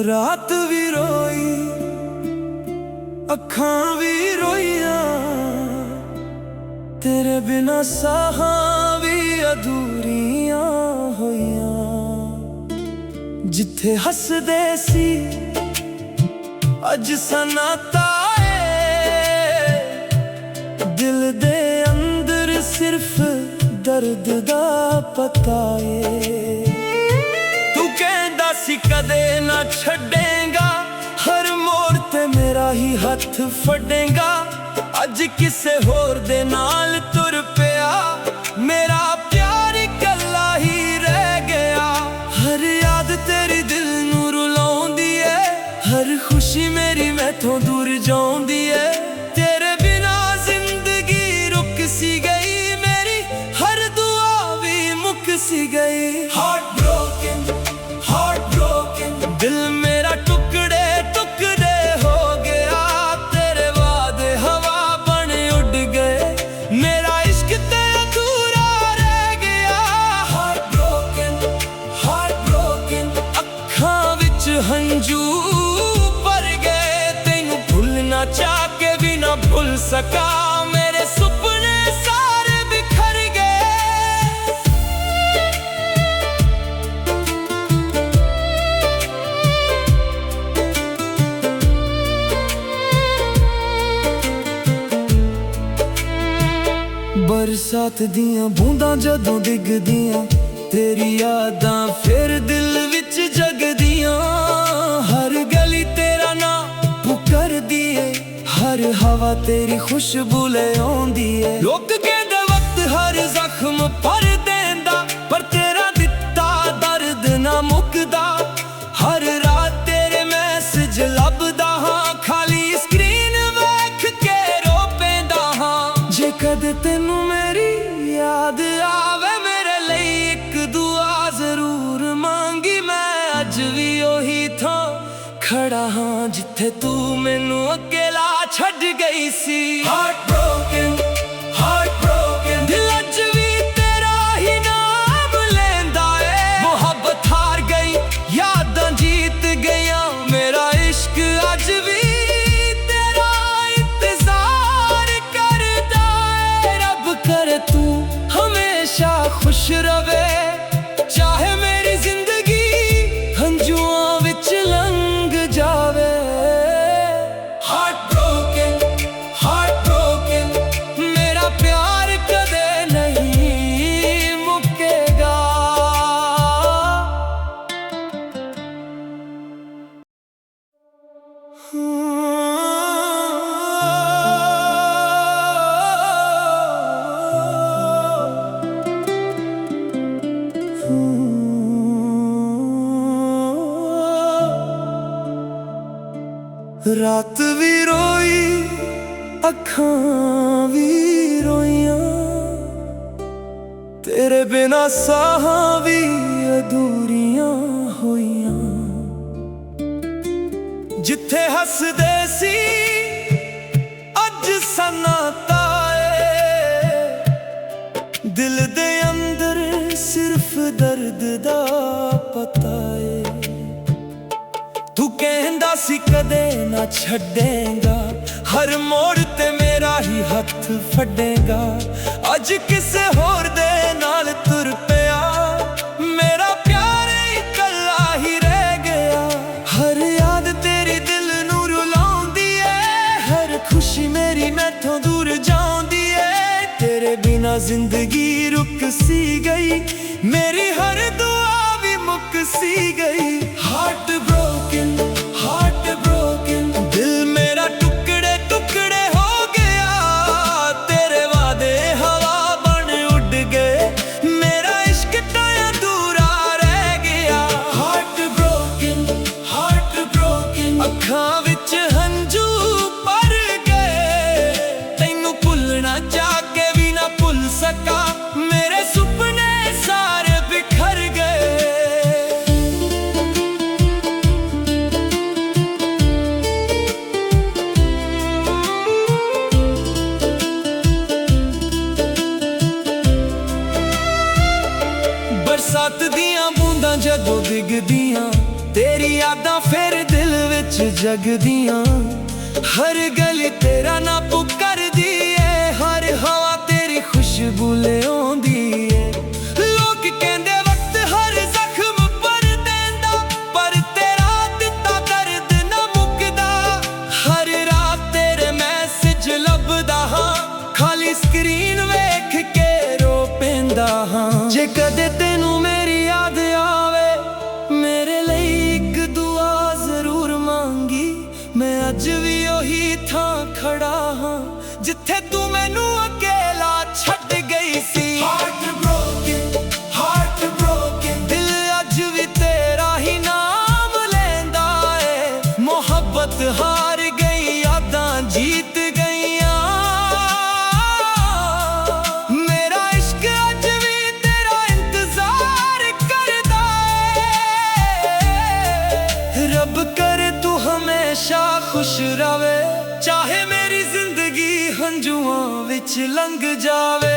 रात भी रोई अखां भी रोइयां, तेरे बिना साहां भी अधूरियां होइयां। जिथे हसदे सी अज सनाता है, दिल दे अंदर सिर्फ दर्द दा पता है। तू कहंदा सी कदे ना छड्डेगा, हर मोड़ ते मेरा ही हथ फड़ेगा। अज किसे होर दे नाल तुर पिया, मेरा प्यार इकल्ला ही रह गया। हर याद तेरी दिल नू रुलाउंदी है, हर खुशी मेरी मैथों दूर जाउंदी है। तेरे बिना जिंदगी रुक सी गई, मेरी हर दुआ भी मुक सी गई। हार्ट ब्रोकन, दिल मेरा टुकड़े टुकड़े हो गया। तेरे वादे हवा बन उड़ गए, मेरा इश्क ते अधूरा रह गया। हार्ट ब्रोकन, अखां विच हंजू भर गए। तैनू भुलना चाह के भी ना भुल सका, मेरे सुपने सारे बिखर गए। बरसात दियां बूंदां जदों डिगदियां, तेरी यादां फिर दिल विच जगदियां। हर गली तेरा नाम पुकारदी है, हर हवा तेरी खुशबू ले आउंदी है। लोग कहंदे वक्त हर जख्म भर देंदा, पर तेरा दित्ता दर्द ना मुकदा। हर रात तेरे मैसेज लभदा हां, खाली स्क्रीन वेख के रो पैंदा हां। जे कदे तैनू मेरी याद आवे, मेरे लिए एक दुआ जरूर मांगी। मैं अज भी ओही थां खड़ा हां, जिथे तू मैनू अकेला छड्ड गई सी। हार्ट ब्रोकन, दिल अज भी तेरा ही नाम लेंदा है। मोहब्बत हार गई, यादां जीत गईयां, मेरा इश्क अज भी तेरा इंतजार करदा है। रब करे तू हमेशा खुश रवे, चाहे मेरी जिंदगी हंजुआं विच लंघ जावे। हार्ट ब्रोकन, मेरा प्यार कदे नहीं मुकेगा। रात भी रोई अखां भी रोइयां, तेरे बिना साहां भी अधूरियां होइयां। जिथे हसदे सी अज सनाता है, दिल दे अंदर सिर्फ दर्द दा पता है। तू कहंदा सी कदे ना छड्डेगा, हर मोड़ ते मेरा ही हथ फड़ेगा। अज किसे होर दे नाल तुर पिया, मेरा प्यार इकल्ला ही रह गया। हर याद तेरी दिल नू रुलाउंदी है, हर खुशी मेरी मैथों दूर जाउंदी है। तेरे बिना जिंदगी रुक सी गई, मेरी हर दुआ भी मुक सी गई। हार्ट ब्रोकन, दिल मेरा टुकड़े टुकड़े हो गया। तेरे वादे हवा बन उड़ गए, मेरा इश्क तो अधूरा रह गया। हार्ट ब्रोकन, अखां विच हंजू भर गए। तैनू भुलना चाह के भी ना भुल सका, मेरे सुपने ਜਦੋਂ ਦਿਖਦੀਆਂ ਤੇਰੀ ਯਾਦਾਂ ਫਿਰ ਦਿਲ ਵਿੱਚ ਜਗਦੀਆਂ। ਹਰ ਗਲੀ ਤੇਰਾ ਨਾਂ ਪੁੱਕਰਦੀ ਏ, ਹਰ ਹਵਾ ਤੇਰੀ ਖੁਸ਼ਬੂ ਲਿਆਉਂਦੀ ਏ। ਲੋਕ ਕਹਿੰਦੇ ਵਕਤ ਹਰ ਜ਼ਖਮ ਭਰ ਦਿੰਦਾ, ਪਰ ਤੇਰਾ ਦਿੱਤਾ ਦਰਦ ਨਾ ਮੁੱਕਦਾ। ਹਰ ਰਾਤ ਤੇਰੇ ਮੈਸੇਜ ਲੱਭਦਾ ਹਾਂ, ਖਾਲੀ ਸਕਰੀਨ ਵੇਖ ਕੇ ਰੋ ਪੈਂਦਾ ਹਾਂ। ਜੇ ਕਦੇ ਤੈਨੂੰ ਮੇਰੀ ਯਾਦ ਆਵੇ, ਮੇਰੇ ਲਈ ਇੱਕ ਦੁਆ ਜ਼ਰੂਰ ਮੰਗੀ। ਮੈਂ ਅੱਜ ਵੀ ਉਹੀ ਥਾਂ ਖੜਾ ਹਾਂ, ਜਿੱਥੇ ਤੂੰ ਮੈਨੂੰ ਅਕੇਲਾ ਛੱਡ ਗਈ ਸੀ। Heart broken, ਦਿਲ ਅੱਜ ਵੀ ਤੇਰਾ ਹੀ ਨਾਮ ਲੈਂਦਾ ਏ। ਮੁਹੱਬਤ ਹਾਰ ਗਈ, ਯਾਦਾਂ ਜੀਤ ਗਈਆਂ। ਮੇਰਾ ਇਸ਼ਕ ਅੱਜ ਵੀ ਤੇਰਾ ਇੰਤਜ਼ਾਰ ਕਰਦਾ ਏ। ਰੱਬ ਕਰੇ ਤੂੰ ਹਮੇਸ਼ਾ ਖੁਸ਼ ਰਵੇ, ਚਾਹੇ ਮੇਰੀ ਜ਼ਿੰਦਗੀ ਹੰਝੂਆਂ ਵਿੱਚ ਲੰਘ ਜਾਵੇ।